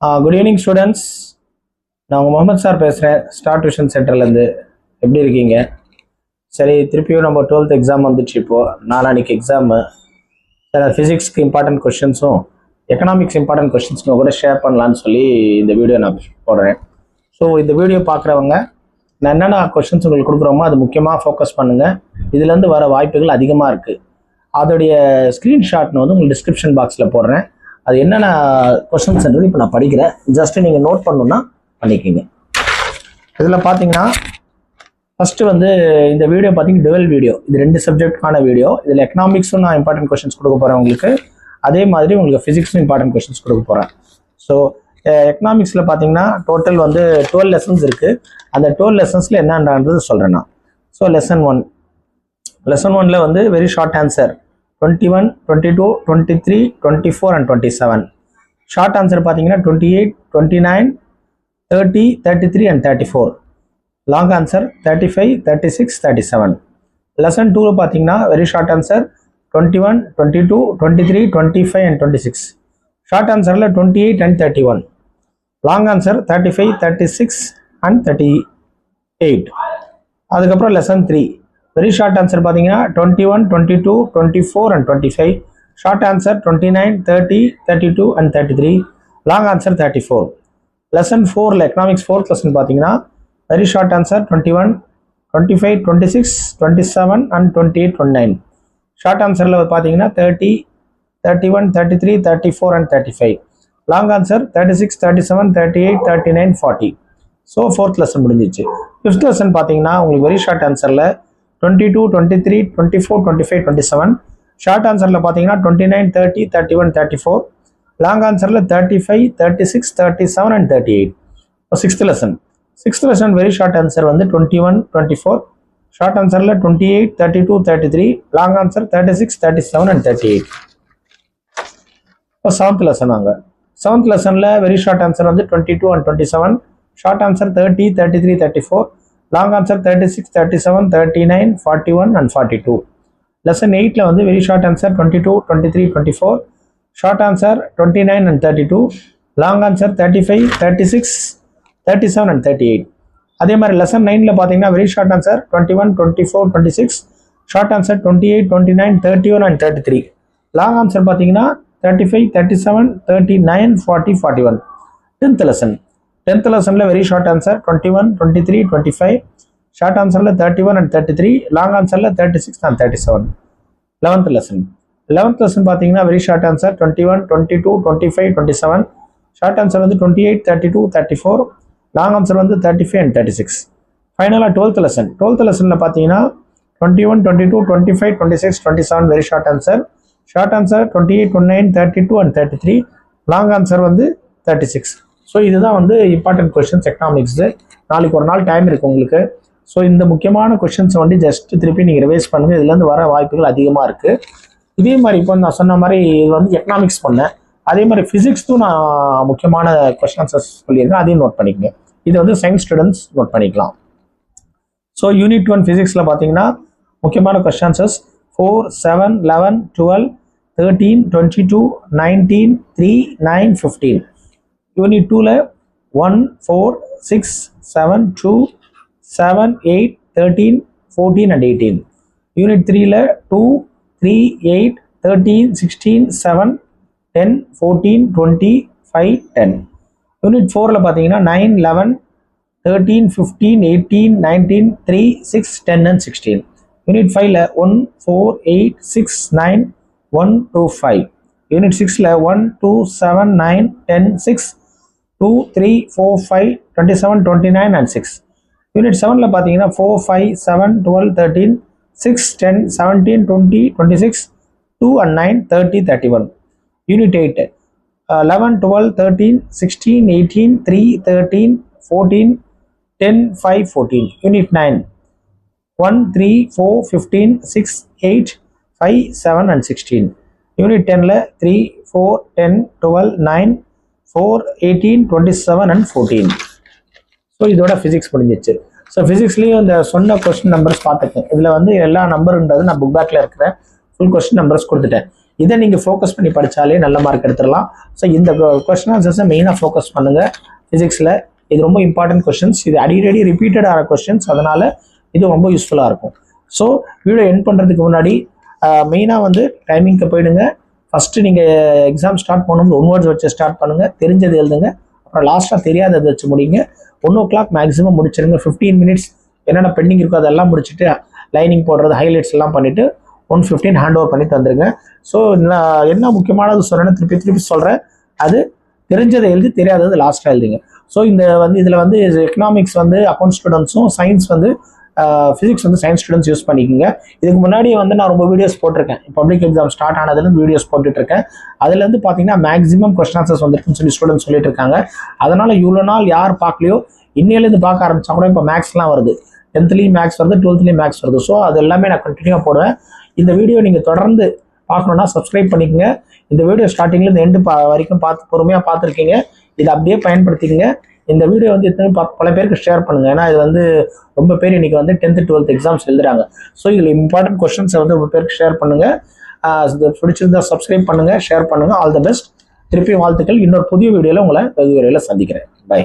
Good evening students. நான் உங்கள் Mohammed sir பேசுகிறேன், ஸ்டார் டியூஷன் சென்டர்லேருந்து. எப்படி இருக்கீங்க? சரி, திருப்பியும் நம்ம 12th எக்ஸாம் வந்துச்சு. இப்போது நாளானிக்கு எக்ஸாமு. சரி, ஃபிசிக்ஸ்க்கு இம்பார்ட்டன்ட் கொஷின்ஸும் எக்கனாமிக்ஸ் இம்பார்ட்டன்ட் கொஷின்ஸும் கூட ஷேர் பண்ணலான்னு சொல்லி இந்த வீடியோ நான் போடுறேன். ஸோ இந்த வீடியோ பார்க்குறவங்க நான் என்னென்ன கொஷின்ஸ் உங்களுக்கு கொடுக்குறோமோ அது முக்கியமாக ஃபோக்கஸ் பண்ணுங்கள். இதுலேருந்து வர வாய்ப்புகள் அதிகமாக இருக்குது. அதோடைய ஸ்க்ரீன்ஷாட்னு வந்து உங்களுக்கு டிஸ்கிரிப்ஷன் பாக்ஸில் போடுறேன். அது என்னென்ன கொஷின்ஸ்ன்றது இப்போ நான் படிக்கிறேன். ஜஸ்ட்டு நீங்கள் நோட் பண்ணணுன்னா பண்ணிக்கிங்க. இதில் பார்த்தீங்கன்னா ஃபஸ்ட்டு வந்து இந்த வீடியோ பார்த்தீங்கன்னா டுவெல் வீடியோ. இது 2 சப்ஜெக்டுக்கான வீடியோ. இதில் எக்கனாமிக்ஸும் நான் இம்பார்ட்டன்ட் கொஷின்ஸ் கொடுக்க போகிறேன் உங்களுக்கு. அதே மாதிரி உங்களுக்கு ஃபிசிக்ஸும் இம்பார்ட்டன்ட் கொஷின்ஸ் கொடுக்க போகிறேன். ஸோ எக்கனாமிக்ஸில் பார்த்தீங்கன்னா டோட்டல் வந்து 12 லெசன்ஸ் இருக்குது. அந்த 12 லெசன்ஸில் என்னன்றது சொல்கிறேன் நான். ஸோ லெசன் 1 வந்து very short answer 21, 22, 23, 24 and 27. Short answer பார்த்தீங்கன்னா 28, 29, 30, 33 and 34. Long answer 35, 36, 37. லெசன் 2 பார்த்தீங்கன்னா very short answer 21, 22, 23, 25 and 26. Short ஆன்சரில் 28 and 31. Long answer 35, 36 and 38. அதுக்கப்புறம் லெசன் 3 வெரி ஷார்ட் ஆன்சர் பார்த்தீங்கன்னா 21, 22, 24 and 25. Short answer 29, 30, 32 and 33. Long answer 34. Lesson 4ல் economics 4th lesson பார்த்தீங்கன்னா very short answer 21, 25, 26, 27 and 28, 29. Short ஆன்சரில் பார்த்தீங்கன்னா 30, 31, 33, 34 and 35. Long answer 36, 37, 38, 39, 40. So 4th lesson முடிஞ்சிச்சு. 5th lesson பார்த்தீங்கன்னா உங்களுக்கு very short ஆன்சரில் 22, 23, 24, 25, 27. ஷார்ட் ஆன்சரில் பார்த்தீங்கன்னா 29, 30, 31, 34. Long ஆன்சரில் 35, 36, 37 and 38. இப்போ 6th lesson very short answer வந்து 21, 24. ஷார்ட் ஆன்சரில் 28, 32, 33. Long answer 36, 37 and 38. இப்போ 7th லெசன் வாங்க. 7th லெசனில் வெரி ஷார்ட் ஆன்சர் வந்து 22 and 27. Short answer 30, 33, 34. Long answer 36, 37, 39, 41 and 42. Lesson 8ல் வந்து very short answer 22, 23, 24. Short answer 29 and 32. Long answer 35, 36, 37 and 38. அதே மாதிரி லெசன் 9ல் பார்த்தீங்கன்னா very short answer 21, 24, 26. Short answer 28, 29, 31 and 33. Long answer பார்த்தீங்கன்னா 35, 37, 39, 40, 41. 10th லெசனில் வெரி ஷார்ட் ஆன்சர் 21, 23, 25. ஷார்ட் ஆன்சரில் 31 and 33. லாங் ஆன்சரில் 36 and 37. 11th லெசன் பார்த்தீங்கன்னா very short answer 21, 22, 25, 27. Short answer வந்து 28, 32, 34. லாங் ஆன்சர் வந்து 35 and 36. ஃபைனலாக 12th லெசனில் பார்த்தீங்கன்னா 21, 22, 25, 26, 27 very short answer. Short answer 28, 29, 32 and 33. Long answer வந்து 36. ஸோ இதுதான் வந்து இம்பார்ட்டன்ட் கொஷின்ஸ் எக்கனாமிக்ஸு. நாளைக்கு ஒரு நாள் டைம் இருக்குது உங்களுக்கு. ஸோ இந்த முக்கியமான கொஷின்ஸை வந்து ஜஸ்ட் திருப்பி நீங்கள் ரிவைஸ் பண்ணுங்கள். இதுலேருந்து வர வாய்ப்புகள் அதிகமாக இருக்குது. இதே மாதிரி இப்போ நான் சொன்ன மாதிரி இது வந்து எக்கனாமிக்ஸ் பண்ணேன். அதே மாதிரி ஃபிசிக்ஸும் நான் முக்கியமான கொஷின்ஸஸ் சொல்லியிருக்கேன். அதையும் நோட் பண்ணிக்கங்க. இது வந்து சயின்ஸ் ஸ்டூடெண்ட்ஸ் நோட் பண்ணிக்கலாம். ஸோ யூனிட் 1 ஃபிசிக்ஸில் பார்த்தீங்கன்னா முக்கியமான கொஷின்ஸஸ் 4, 7, 11, 12, 13, 22, 19, 3, 9, 15. Unit 2ல 1, 4, 6, 7, 2, 7, 8, 13, 14 and 18. யூனிட் 3ல 2, 3, 8, 13, 16, 7, 10, 14, 20, 5, 10. யூனிட் 4ல பார்த்தீங்கன்னா 9, 11, 13, 15, 18, 19, 3, 6, 10 and 16. Unit 5ல 1, 4, 8, 6, 9, 1, 2, 5. Unit 6ல 1, 2, 7, 9, 10, 6, 2, 3, 4, 5, 27, 29 and 6. Unit 7ல பார்த்தீங்கன்னா 4, 5, 7, 12, 13, 6, 10, 17, 20, 26, 2 and 9, 30, 31. Unit 8 11, 12, 13, 16, 18, 3, 13, 14, 10, 5, 14. Unit 9 1, 3, 4, 15, 6, 8, 5, 7 and 16. Unit 10ல 3, 4, 10, 12, 9, 4, 18, 27 and 14. So இதோட ஃபிசிக்ஸ் முடிஞ்சிச்சு. ஸோ ஃபிசிக்ஸ்லேயும் இந்த சொன்ன கொஸ்டின் நம்பர்ஸ் பார்த்துக்கேன். இதில் வந்து எல்லா நம்பருன்றது நான் புக் பேக்கில் இருக்கிற ஃபுல் கொஸ்டின் நம்பர்ஸ் கொடுத்துட்டேன். இதை நீங்கள் ஃபோக்கஸ் பண்ணி படித்தாலே நல்ல மார்க் எடுத்துடலாம். ஸோ இந்த கொஸ்டின் ஆன்சர்ஸை மெயினாக ஃபோக்கஸ் பண்ணுங்கள் ஃபிசிக்ஸில். இது ரொம்ப இம்பார்ட்டன்ட் கொஸ்டின்ஸ், இது அடிக்கடி ரிப்பீட்டட் ஆகிற கொஸ்டின்ஸ், அதனால் இது ரொம்ப யூஸ்ஃபுல்லாக இருக்கும். ஸோ வீடியோ எண்ட் பண்ணுறதுக்கு முன்னாடி மெயினாக வந்து டைமிங்க்கு போயிடுங்க. ஃபஸ்ட்டு நீங்கள் எக்ஸாம் ஸ்டார்ட் பண்ணும்போது 1 வேர்ட்ஸ் வச்சு ஸ்டார்ட் பண்ணுங்கள், தெரிஞ்சது எழுதுங்க. அப்புறம் லாஸ்ட்டாக தெரியாததை வச்சு முடிங்க. 1 o'clock மேக்ஸிமம் முடிச்சிருங்க. 15 minutes என்னென்ன பெண்டிங் இருக்கோ அதெல்லாம் முடிச்சுட்டு லைனிங் போடுறது, ஹைலைட்ஸ் எல்லாம் பண்ணிவிட்டு 1:15 ஹேண்ட் ஓவர் பண்ணிட்டு வந்துருங்க. ஸோ நான் என்ன முக்கியமானது சொல்கிறேன்னு திருப்பி சொல்கிறேன், அது தெரிஞ்சதை எழுதி தெரியாதது லாஸ்ட்டாக எழுதுங்க. ஸோ இதில் வந்து எக்கனாமிக்ஸ் வந்து அக்கௌண்ட் ஸ்டூடெண்ட்ஸும், சயின்ஸ் வந்து ஃபிசிக்ஸ் வந்து சயின்ஸ் ஸ்டூடெண்ட்ஸ் யூஸ் பண்ணிக்கோங்க. இதுக்கு முன்னாடி வந்து நான் ரொம்ப வீடியோஸ் போட்டிருக்கேன், பப்ளிக் எக்ஸாம் ஸ்டார்ட் ஆனதுலேருந்து வீடியோஸ் போட்டுட்ருக்கேன். அதுலேருந்து பார்த்தீங்கன்னா மேக்ஸிமம் கொஸ்டின் ஆன்சர்ஸ் வந்துருக்குன்னு சொல்லி ஸ்டூடெண்ட்ஸ் சொல்லிட்டு இருக்காங்க. அதனால் இவ்வளோ நாள் யார் பார்க்கலையோ இன்னையிலேருந்து பார்க்க ஆரம்பிச்சா கூட இப்போ மேக்ஸ்லாம் வருது, 10th மேக்ஸ் வருது, 12th மேக்ஸ் வருது. ஸோ அது எல்லாமே நான் கண்டினியூவாக போடுவேன். இந்த வீடியோ நீங்கள் தொடர்ந்து பார்க்கணுன்னா சப்ஸ்கிரைப் பண்ணிக்கோங்க. இந்த வீடியோ ஸ்டார்டிங்லேருந்து எண்டு வரைக்கும் பொறுமையாக பார்த்துருக்கீங்க. இதை அப்படியே பயன்படுத்திக்கங்க. இந்த வீடியோ வந்து பல பேருக்கு ஷேர் பண்ணுங்கள். ஏன்னா இது வந்து ரொம்ப பேர் இன்றைக்கி வந்து 10th 12th எக்ஸாம்ஸ் எழுதுறாங்க. ஸோ இதில் இம்பார்ட்டன்ட் கொஸ்டின்ஸை வந்து ரொம்ப பேருக்கு ஷேர் பண்ணுங்கள். பிடிச்சிருந்தா சப்ஸ்கிரைப் பண்ணுங்கள், ஷேர் பண்ணுங்கள். All the best. திருப்பி வாழ்த்துக்கள். இன்னொரு புதிய வீடியோவில் உங்களை வெகு விரைவில் சந்திக்கிறேன். பை.